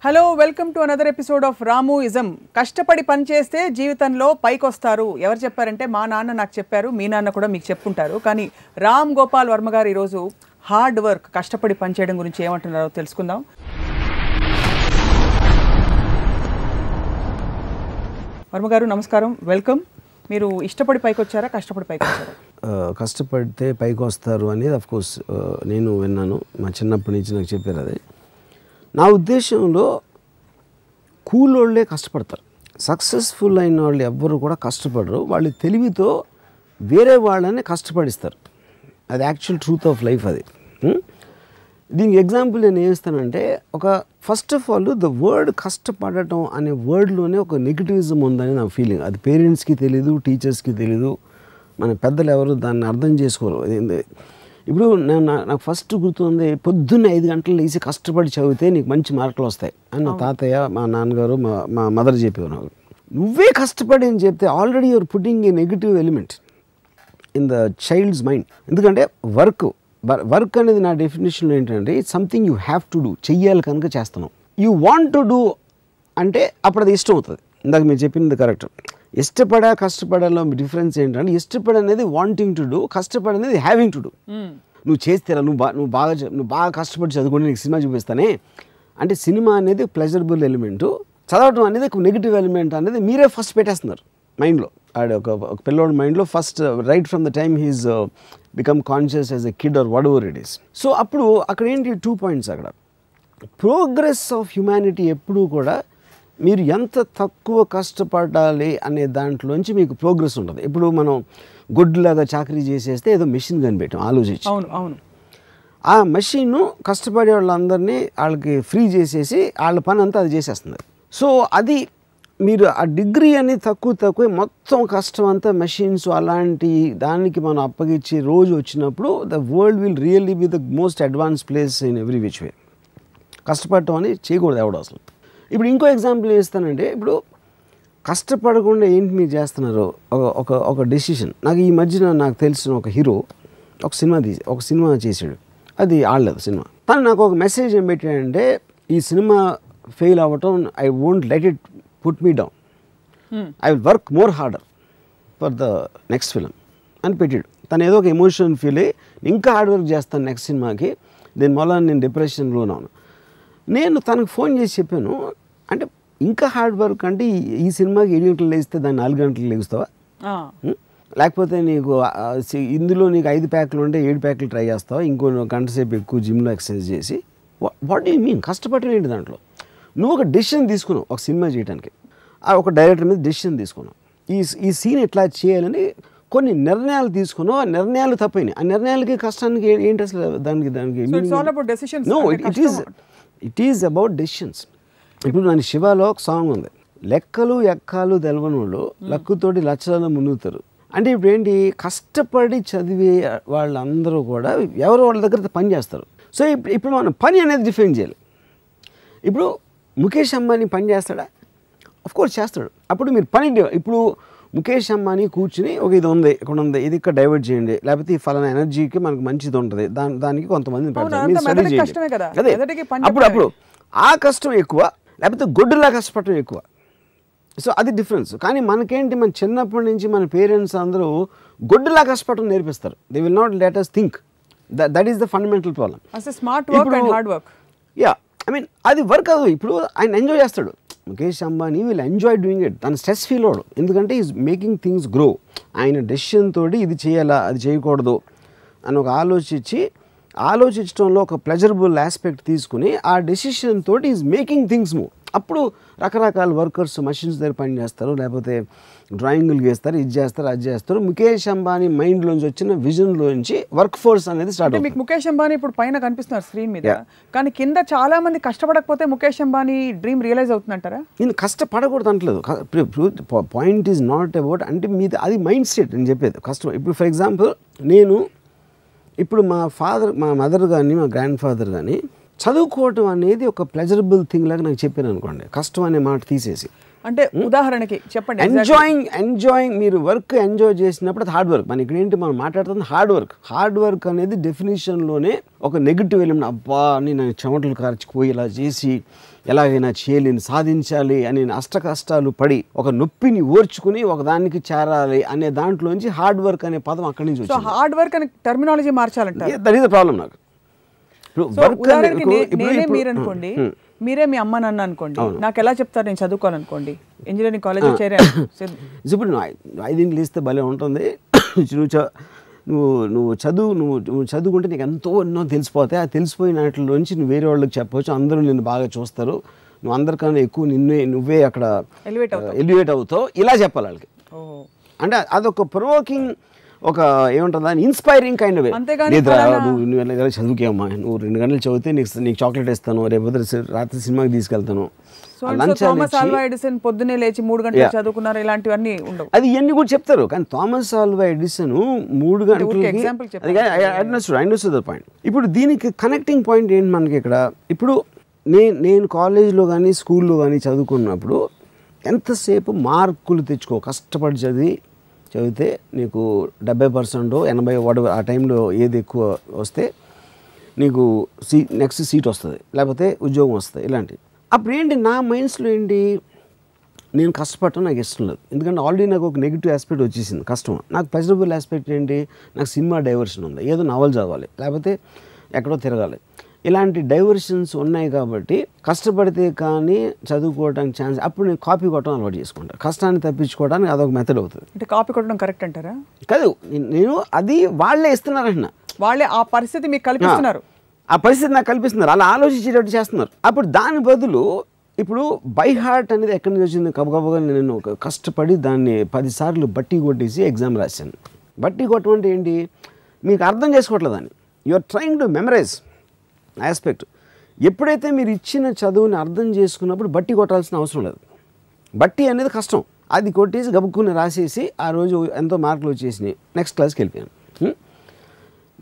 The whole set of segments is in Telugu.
Hello welcome to another episode of రాముయిజం. కష్టపడి పని చేస్తే జీవితంలో పైకొస్తారు. ఎవరు చెప్పారంటే మా నాన్న నాకు చెప్పారు, మీ నాన్న కూడా మీకు చెప్పుంటారు. కానీ రామ్ గోపాల్ వర్మ గారు ఈరోజు హార్డ్ వర్క్, కష్టపడి పని చేయడం గురించి ఏమంటున్నారో తెలుసుకుందాం. వర్మ గారు నమస్కారం, వెల్కమ్. మీరు ఇష్టపడి పైకి వచ్చారా, కష్టపడి పైకి వచ్చారా? కష్టపడితే పైకి వస్తారు అనేది అఫ్కోర్స్ నేను విన్నాను, మా చిన్నప్పటి నుంచి నాకు చెప్పారు. అది నా ఉద్దేశంలో కూలోళ్ళే కష్టపడతారు. సక్సెస్ఫుల్ అయిన వాళ్ళు ఎవ్వరు కూడా కష్టపడరు. వాళ్ళు తెలివితో వేరే వాళ్ళని కష్టపడిస్తారు. అది యాక్చువల్ ట్రూత్ ఆఫ్ లైఫ్. అది దీనికి ఎగ్జాంపుల్ నేను ఏమిస్తానంటే, ఒక first of all the word కష్టపడటం అనే వర్డ్లోనే ఒక నెగిటివిజం ఉందని నా ఫీలింగ్. అది పేరెంట్స్కి తెలీదు, టీచర్స్కి తెలీదు, మన పెద్దలు ఎవరు దాన్ని అర్థం చేసుకోరు. ఇప్పుడు నాకు ఫస్ట్ గుర్తుంది, పొద్దున్న 5 గంటలు లేచి కష్టపడి చదివితే నీకు మంచి మార్కులు వస్తాయి అని నా తాతయ్య, మా నాన్నగారు, మా మదర్ చెప్పేవారు. నువ్వే కష్టపడి అని చెప్తే already you're putting a negative element in the child's mind. ఎందుకంటే వర్క్ అనేది నా డెఫినేషన్లో ఏంటంటే, it's something you have to do. చెయ్యాలి కనుక చేస్తున్నాం. యూ వాంట్ టు డూ అంటే అప్పుడు అది ఇష్టం అవుతుంది. ఇందాక మీరు చెప్పింది కరెక్ట్. కష్టపడాలో డిఫరెన్స్ ఏంటంటే, ఇష్టపడనేది వాంటింగ్ టు డూ, కష్టపడనేది హ్యావింగ్ టు డూ. నువ్వు చేస్తేరా, నువ్వు బాగా కష్టపడి చదువుకొని నీకు సినిమా చూపిస్తానే అంటే, సినిమా అనేది ప్లెజరబుల్ ఎలిమెంటు, చదవటం అనేది ఒక నెగిటివ్ ఎలిమెంట్ అనేది మీరే ఫస్ట్ పెట్టేస్తున్నారు మైండ్లో. ఒక పిల్లోడి మైండ్లో first right from the time he's become conscious as a kid or whatever it is. So అప్పుడు అక్కడ ఏంటి 2 పాయింట్స్. అక్కడ ప్రోగ్రెస్ ఆఫ్ హ్యుమానిటీ ఎప్పుడూ కూడా మీరు ఎంత తక్కువ కష్టపడాలి అనే దాంట్లోంచి మీకు ప్రోగ్రెస్ ఉంటుంది. ఇప్పుడు మనం గొడ్డులాగా చాకరీ చేసేస్తే ఏదో మెషిన్ కనిపెట్టాం ఆలోచించి. అవును. ఆ మెషిన్ కష్టపడే వాళ్ళందరినీ వాళ్ళకి ఫ్రీ చేసేసి వాళ్ళ పని అంతా అది చేసేస్తుంది. సో అది మీరు ఆ డిగ్రీ అని తక్కువ మొత్తం కష్టం అంతా మెషిన్స్ అలాంటి దానికి మనం అప్పగించి రోజు వచ్చినప్పుడు the world will really be the most advance place in every which way. కష్టపడటం అని చేయకూడదు ఎవడు అసలు. ఇప్పుడు ఇంకో ఎగ్జాంపుల్ ఇస్తానంటే, ఇప్పుడు కష్టపడకుండా ఏంటి మీరు చేస్తున్నారు, ఒక డెసిషన్. నాకు ఈ మధ్యన నాకు తెలిసిన ఒక హీరో ఒక సినిమా చేశాడు, అది ఆడలేదు సినిమా. తను నాకు ఒక మెసేజ్ ఏం పెట్టాడంటే, ఈ సినిమా ఫెయిల్ అవ్వటం, I won't let it put me down, I will work more harder for the next film అని పెట్టాడు. తను ఏదో ఒక ఎమోషన్ ఫీల్ అయ్యి ఇంకా హార్డ్ వర్క్ చేస్తాను నెక్స్ట్ సినిమాకి, దీనివల్ల నేను డిప్రెషన్లో ఉన్నాను. నేను తనకు ఫోన్ చేసి చెప్పాను, అంటే ఇంకా హార్డ్ వర్క్ అంటే ఈ సినిమాకి 7 గంటలు లేస్తే దాన్ని 4 గంటలు లేస్తావా, లేకపోతే నీకు ఇందులో నీకు 5 ప్యాక్లు ఉంటే 7 ప్యాక్లు ట్రై చేస్తావా, ఇంకో గంట సేపు ఎక్కువ జిమ్లో ఎక్సర్సైజ్ చేసి, వాట్ డూ యూ మీన్ కష్టపడటం ఏంటి? దాంట్లో నువ్వు ఒక డెసిషన్ తీసుకున్నావు ఒక సినిమా చేయడానికి, ఒక డైరెక్టర్ మీద డెసిషన్ తీసుకున్నావు, ఈ సీన్ ఎట్లా చేయాలని కొన్ని నిర్ణయాలు తీసుకున్నావు. ఆ నిర్ణయాలు తప్పైనాయి. ఆ నిర్ణయాలకి కష్టానికి ఏంటి అసలు? దానికి no, it is about decisions. ఇప్పుడు నా శివాలో ఒక సాంగ్ ఉంది, లెక్కలు ఎక్కాలు తెలవనోళ్ళు లక్కుతోటి లక్షలను మునుగుతారు. అంటే ఇప్పుడు ఏంటి, కష్టపడి చదివే వాళ్ళందరూ కూడా ఎవరో వాళ్ళ దగ్గర పని చేస్తారు. సో ఇప్పుడు మనం పని అనేది డిఫైన్ చేయాలి. ఇప్పుడు ముఖేష్ అంబానీ పని చేస్తాడా? అఫ్కోర్స్ చేస్తాడు. అప్పుడు మీరు పని, ఇప్పుడు ముఖేష్ అంబానీ కూర్చుని ఇది ఉంది, ఇక్కడ ఉంది, ఇది ఇక్కడ డైవర్ట్ చేయండి, లేకపోతే ఈ ఫలానా ఎనర్జీకి మనకు మంచిది ఉంటుంది, దానికి కొంతమంది పెడతారు, మీరు స్టడీ చేయండి. అదే అప్పుడు ఆ కష్టం ఎక్కువ, లేకపోతే గొడ్డులా కష్టపడటం ఎక్కువ. సో అది డిఫరెన్స్. కానీ మనకేంటి, మన చిన్నప్పటి నుంచి మన పేరెంట్స్ అందరూ గొడ్డులా కష్టపడటం నేర్పిస్తారు. They will not let us think. That is the fundamental problem. Smart work and hard work. Yeah, I mean అది వర్క్ కాదు. ఇప్పుడు ఆయన ఎంజాయ్ చేస్తాడు, Mukesh Ambani will enjoy doing it. తను స్ట్రెస్ ఫీల్ అవడు, ఎందుకంటే ఈజ్ మేకింగ్ థింగ్స్ గ్రో. ఆయన డెసిషన్ తోటి ఇది చేయాలా, అది చేయకూడదు అని ఒక ఆలోచించడంలో ఒక ప్లెజరబుల్ ఆస్పెక్ట్ తీసుకుని ఆ డెసిషన్ తోటి ఈజ్ మేకింగ్ థింగ్స్ మూవ్. అప్పుడు రకరకాల వర్కర్స్ మషిన్స్ దగ్గర పని చేస్తారు, లేకపోతే డ్రాయింగ్లు గీస్తారు, ఇది చేస్తారు, అది చేస్తారు. ముఖేష్ అంబానీ మైండ్లోంచి వచ్చిన విజన్లోంచి వర్క్ ఫోర్స్ అనేది స్టార్ట్ అవుతుంది. మీకు ముఖేష్ అంబానీ ఇప్పుడు పైన కనిపిస్తున్నారు స్క్రీన్ మీద, కానీ కింద చాలా మంది కష్టపడకపోతే ముఖేష్ అంబానీ డ్రీమ్ రియలైజ్ అవుతుందంటారా? నేను కష్టపడకూడదు అంటలేదు. పాయింట్ ఈజ్ నాట్ అబౌట్, అంటే మీది అది మైండ్ సెట్ నేను చెప్పేది. కష్టం ఇప్పుడు ఫర్ ఎగ్జాంపుల్, ఇప్పుడు మా మదర్ కానీ మా గ్రాండ్ ఫాదర్ కానీ చదువుకోవటం అనేది ఒక ప్లెజరబుల్ థింగ్ లాగా నాకు చెప్పాను అనుకోండి, కష్టం అనే మాట తీసేసి. అంటే ఉదాహరణకి చెప్పండి. ఎంజాయింగ్ మీరు వర్క్ ఎంజాయ్ చేసినప్పుడు అది హార్డ్ వర్క్. మన ఇక్కడ ఏంటి మనం మాట్లాడుతుంది హార్డ్ వర్క్ అనేది డెఫినేషన్లోనే ఒక నెగిటివ్ ఎలిమెంట్. అబ్బా నేను చెమటలు కార్చిపోయి ఇలా చేసి ఎలాగైనా చేయలేని సాధించాలి అని అష్ట కష్టాలు పడి ఒక నొప్పిని ఓర్చుకుని ఒక దానికి చేరాలి అనే దాంట్లోంచి హార్డ్ వర్క్ అనే పదం అక్కడి నుంచి వచ్చింది. హార్డ్ వర్క్ అనే టర్మినాలజీ మార్చాలంటారు. దట్ ఈస్ ద ప్రాబ్లం నాకు. మీరు అనుకోండి, మీరే మీ అమ్మ నాన్న అనుకోండి, నాకు ఎలా చెప్తారు నేను చదువుకోవాలనుకోండి, ఇంజనీరింగ్ కాలేజ్ చేరాను. ఇప్పుడు నువ్వు 5 లేస్తే భలే ఉంటుంది. నువ్వు చదువుకుంటే నీకు ఎన్నో తెలిసిపోతాయి. ఆ తెలిసిపోయిన వాటిలోంచి నువ్వు వేరే వాళ్ళకి చెప్పవచ్చు, అందరూ నిన్ను బాగా చూస్తారు, నువ్వు అందరికన్నా ఎక్కువ నువ్వే అక్కడ ఎలివేట్ అవుతావు, ఇలా చెప్పాలి వాళ్ళకి. అంటే అదొక ప్రొవోకింగ్, ఒక ఏమంటుంది దాన్ని ఇన్స్పైరింగ్ కైండ్ ఆఫ్. లేదురా నువ్వు చదువుకేమ్మా, నువ్వు 2 గంటలు చదివితే నీకు చాక్లెట్ ఇస్తాను, రేపు రాత్రి సినిమాకి తీసుకెళ్తాను. థామస్ ఆల్వా ఎడిసన్ పొద్దునే లేచి 3 గంటలు చదువుకున్నారు, ఇలాంటివన్నీ ఉండవు. అది ఇవన్నీ కూడా చెప్తారు. కానీ థామస్ ఆల్వా ఎడిసన్ 3 గంటలకి పాయింట్. ఇప్పుడు దీనికి కనెక్టింగ్ పాయింట్ ఏంటి మనకి ఇక్కడ? ఇప్పుడు నేను కాలేజ్లో కానీ స్కూల్లో కానీ చదువుకున్నప్పుడు ఎంతసేపు మార్కులు తెచ్చుకో, కష్టపడి చదివితే నీకు 70% 80 ఆ టైంలో ఏది ఎక్కువ వస్తే నీకు నెక్స్ట్ సీట్ వస్తుంది, లేకపోతే ఉద్యోగం వస్తుంది, ఇలాంటివి. అప్పుడు ఏంటి నా మైండ్స్లో ఏంటి, నేను కష్టపడటం నాకు ఇష్టం లేదు. ఎందుకంటే ఆల్రెడీ నాకు ఒక నెగిటివ్ ఆస్పెక్ట్ వచ్చేసింది కష్టం. నాకు పాజిటివ్ ఆస్పెక్ట్ ఏంటి, నాకు సినిమా డైవర్షన్ ఉంది, ఏదో నవల్ చదవాలి, లేకపోతే ఎక్కడో తిరగాలి, ఇలాంటి డైవర్షన్స్ ఉన్నాయి. కాబట్టి కష్టపడితే కానీ చదువుకోవడానికి ఛాన్స్. అప్పుడు నేను కాపీ కొట్టడం అలవాటు చేసుకుంటాను, కష్టాన్ని తప్పించుకోవడానికి అదొక మెథడ్ అవుతుంది. అంటే కాపీ కొట్టడం కరెక్ట్ అంటారా? కాదు, నేను అది వాళ్ళే ఇస్తున్నారంటున్నా, వాళ్ళే ఆ పరిస్థితి మీకు కల్పిస్తున్నారు, ఆ పరిస్థితి నాకు కల్పిస్తున్నారు, అలా ఆలోచించేటట్టు చేస్తున్నారు. అప్పుడు దాని బదులు ఇప్పుడు బై హార్ట్ అనేది ఎక్కడి నుంచి వచ్చింది? కబగబగా నేను కష్టపడి దాన్ని 10 సార్లు బట్టి కొట్టేసి ఎగ్జామ్ రాశాను. బట్టి కొట్టడం అంటే ఏంటి, మీకు అర్థం చేసుకోవట్లేదు దాన్ని, you are trying to memorize aspect. ఎప్పుడైతే మీరు ఇచ్చిన చదువుని అర్థం చేసుకున్నప్పుడు బట్టి కొట్టాల్సిన అవసరం లేదు. బట్టి అనేది కష్టం, అది కొట్టేసి గబుక్కుని రాసేసి ఆ రోజు ఎంతో మార్కులు వచ్చేసినాయి, నెక్స్ట్ క్లాస్కి వెళ్ళిపోయాను.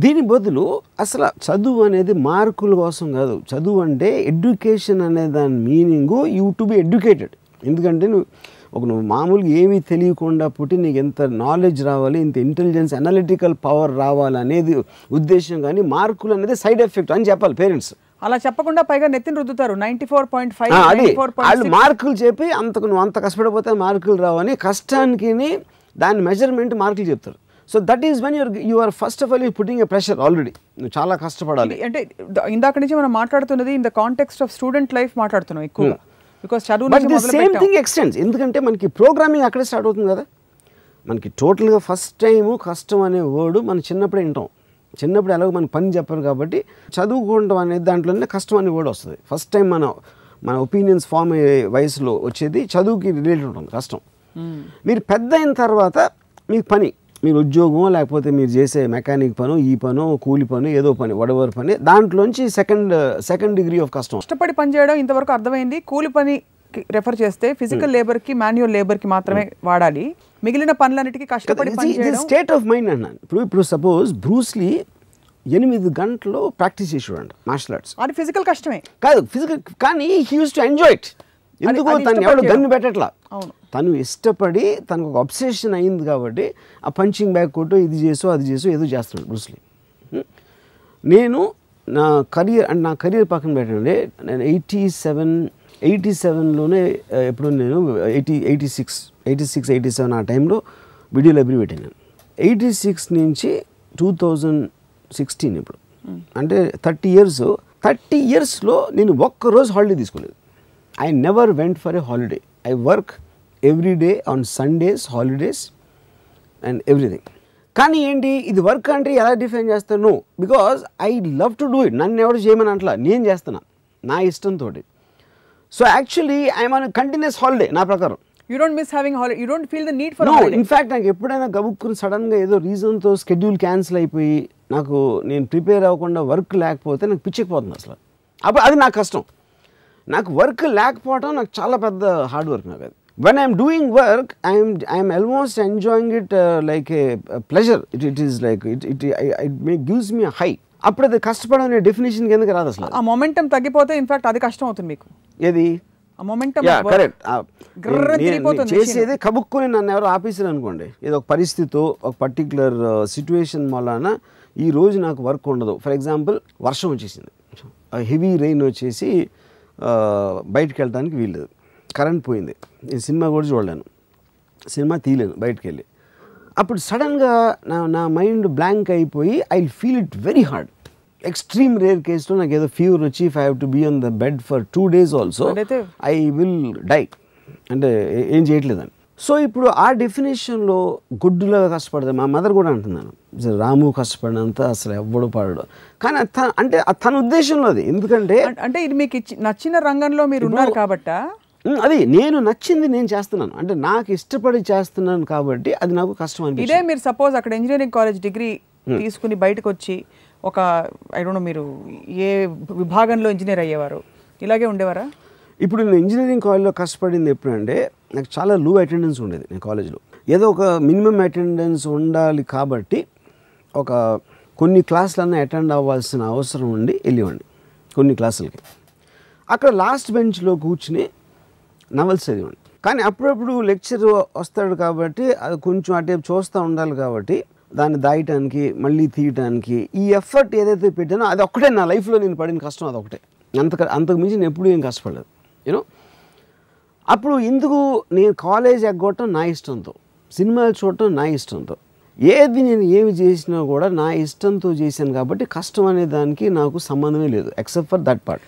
దీని బదులు అసలు చదువు అనేది మార్కుల కోసం కాదు. చదువు అంటే ఎడ్యుకేషన్ అనే దాని meaning you to be educated. ఎందుకంటే నువ్వు మామూలుగా ఏమీ తెలియకుండా పుట్టి నీకు ఎంత నాలెడ్జ్ రావాలి, ఇంత ఇంటెలిజెన్స్ అనలిటికల్ పవర్ రావాలి అనేది ఉద్దేశం. కానీ మార్కులు అనేది సైడ్ ఎఫెక్ట్ అని చెప్పాలి పేరెంట్స్. అలా చెప్పకుండా పైగా నెత్తిని రుద్దుతారు 94.5. అది వాళ్ళు మార్కులు చెప్పి నువ్వు అంత కష్టపడిపోతే మార్కులు రావని కష్టానికి దాని మెజర్మెంట్ మార్కులు చెప్తారు. So that is when you are first of all you putting a pressure. Already నువ్వు చాలా కష్టపడాలి. అంటే ఇందాక నుంచి మనం మాట్లాడుతున్నది in the context of student life మాట్లాడుతున్నాం ఎక్కువగా, బికాస్ చదువు సేమ్ థింగ్ ఎక్స్టెండ్స్. ఎందుకంటే మనకి ప్రోగ్రామింగ్ అక్కడే స్టార్ట్ అవుతుంది కదా. మనకి టోటల్గా ఫస్ట్ టైము కష్టం అనే వర్డ్ మనం చిన్నప్పుడే వింటాం. చిన్నప్పుడు ఎలాగో మనకు పని చెప్పరు కాబట్టి చదువుకోవడం అనేది దాంట్లోనే కష్టం అనే వర్డ్ వస్తుంది. ఫస్ట్ టైం మన ఒపీనియన్స్ ఫామ్ అయ్యే వయసులో వచ్చేది చదువుకి రిలేటెడ్ ఉంటుంది కష్టం. మీరు పెద్ద అయిన తర్వాత మీకు పని, మీరు ఉద్యోగం లేకపోతే మీరు చేసే మెకానిక్ పను, ఈ పను, కూలి పను, ఏదో పని, వడవర్ పని, దాంట్లోంచి సెకండ్ డిగ్రీ ఆఫ్ కష్టం. కష్టపడి పని చేయడం ఇంతవరకు అర్థమైంది. కూలి పని రెఫర్ చేస్తే ఫిజికల్ లేబర్కి, మాన్యువల్ లేబర్కి మాత్రమే వాడాలి. మిగిలిన పనులన్నిటికీ కష్టపడి పని చేయడం స్టేట్ ఆఫ్ మైండ్ అన్నాను. ఇప్పుడు సపోజ్ బ్రూస్లీ 8 గంటలు ప్రాక్టీస్ చేసేవాడు మార్షల్ ఆర్ట్స్. అది ఫిజికల్ కష్టమే కాదు, ఫిజికల్, కానీ he use to enjoy it. ఎందుకో తను ఎవరు గన్ను పెట్టట్లా, తను ఇష్టపడి తనకు ఒక అబ్సెషన్ అయింది కాబట్టి ఆ పంచింగ్ బ్యాగ్ కొట్టు, ఇది చేసో అది చేసో ఏదో చేస్తున్నాడు బ్రూస్లీ. నేను నా కెరియర్ పక్కన పెట్టండి, నేను 87లోనే ఎప్పుడు నేను 86, 87 ఆ టైంలో వీడియో లైబ్రరీ పెట్టాను. 86 నుంచి 2016 ఇప్పుడు అంటే 30 ఇయర్స్లో నేను ఒక్కరోజు హాలిడే తీసుకోలేదు. I never went for a holiday. I work every day on Sundays, holidays and everything. కానీ ఏంటి ఇది వర్క్ అంటే ఎలా డిఫైన్ చేస్తాను? Because I love to do it. నన్ను ఎవరు చేయమని అంటలా, నేను చేస్తున్నా నా ఇష్టంతో. So actually I'm on continuous holiday నా ప్రకారం. You don't miss having holiday. You don't feel the need for a holiday. In fact నాకు ఎప్పుడైనా గబుక్కుని సడన్గా ఏదో రీజన్తో షెడ్యూల్ క్యాన్సిల్ అయిపోయి నేను ప్రిపేర్ అవ్వకుండా వర్క్ లేకపోతే నాకు పిచ్చెక్కిపోతుంది అసలు. అప్పుడు అది నాకు కష్టం. నాకు వర్క్ లేకపోవడం నాకు చాలా పెద్ద హార్డ్ వర్క్. నాకు అది when I'm doing work I'm almost enjoying it like A pleasure. It is like it gives me high. అప్పుడు అది కష్టపడడం అనే డెఫినేషన్ కిందకి రాదు అసలు. ఆ మొమెంటం తగ్గిపోతే ఇన్ఫాక్ట్ అది కష్టం అవుతుంది మీకు. ఏది ఆ మొమెంటం కరెక్ట్. తిరిగిపోతుంది చేసేది కబుక్కుని నన్ను ఎవరు ఆపేసారు అనుకోండి, ఏదో ఒక పరిస్థితి ఒక పర్టికులర్ సిచ్యువేషన్ వలన ఈ రోజు నాకు వర్క్ ఉండదు. ఫర్ ఎగ్జాంపుల్ వర్షం వచ్చేసింది, హెవీ రెయిన్ వచ్చేసి బయటకు వెళ్ళడానికి వీల్లేదు, కరెంట్ పోయింది, నేను సినిమా కూడా చూడలేను, సినిమా తీయలేను బయటకు వెళ్ళి. అప్పుడు సడన్గా నా మైండ్ బ్లాంక్ అయిపోయి I feel it very hard. Extreme rare కేసులో నాకు ఏదో ఫీవర్ వచ్చి if I have to be on the bed for 2 days also I will die, అంటే ఏం చేయట్లేదని. సో ఇప్పుడు ఆ డెఫినేషన్లో గుడ్డులాగా కష్టపడతాను. మా మదర్ కూడా అంటున్నాను, రాము కష్టపడినంత అసలు ఎవ్వడు పడడు. కానీ అంటే తన ఉద్దేశంలో అది, ఎందుకంటే అంటే ఇది మీకు నచ్చిన రంగంలో మీరు ఉన్నారు కాబట్టి, అది నేను నచ్చింది నేను చేస్తున్నాను, అంటే నాకు ఇష్టపడి చేస్తున్నాను కాబట్టి అది నాకు కష్టం అనిపిస్తుంది. ఇదే మీరు సపోజ్ అక్కడ ఇంజనీరింగ్ కాలేజ్ డిగ్రీ తీసుకుని బయటకు వచ్చి ఒక ఐ డోంట్ నో మీరు ఏ విభాగంలో ఇంజనీర్ అయ్యేవారు, ఇలాగే ఉండేవారా? ఇప్పుడు నేను ఇంజనీరింగ్ కాలేజ్లో కష్టపడింది ఎప్పుడంటే నాకు చాలా లో అటెండెన్స్ ఉండేది. నేను కాలేజ్లో ఏదో ఒక మినిమం అటెండెన్స్ ఉండాలి కాబట్టి ఒక కొన్ని క్లాసులన్నా అటెండ్ అవ్వాల్సిన అవసరం ఉండి వెళ్ళేవాడిని కొన్ని క్లాసులకి. అక్కడ లాస్ట్ బెంచ్లో కూర్చుని నవల్స్ చదివాడిని. కానీ అప్పుడప్పుడు లెక్చర్ వస్తాడు కాబట్టి అది కొంచెం అటే చూస్తూ ఉండాలి కాబట్టి దాన్ని దాయటానికి మళ్ళీ తీయటానికి ఈ ఎఫర్ట్ ఏదైతే పెట్టానో అది ఒక్కటే నా లైఫ్లో నేను పడిన కష్టం, అదొకటే. అంతకు మించి నేను ఎప్పుడూ ఏం కష్టపడలేదు. యూనో అప్పుడు ఎందుకు నేను కాలేజ్ ఎగ్గొట్టడం నా ఇష్టంతో, సినిమాలు చూడటం నా ఇష్టంతో, నేను ఏమి చేసినా కూడా నా ఇష్టంతో చేశాను కాబట్టి కష్టం అనే దానికి నాకు సంబంధమే లేదు ఎక్సెప్ట్ ఫర్ దట్ పార్ట్.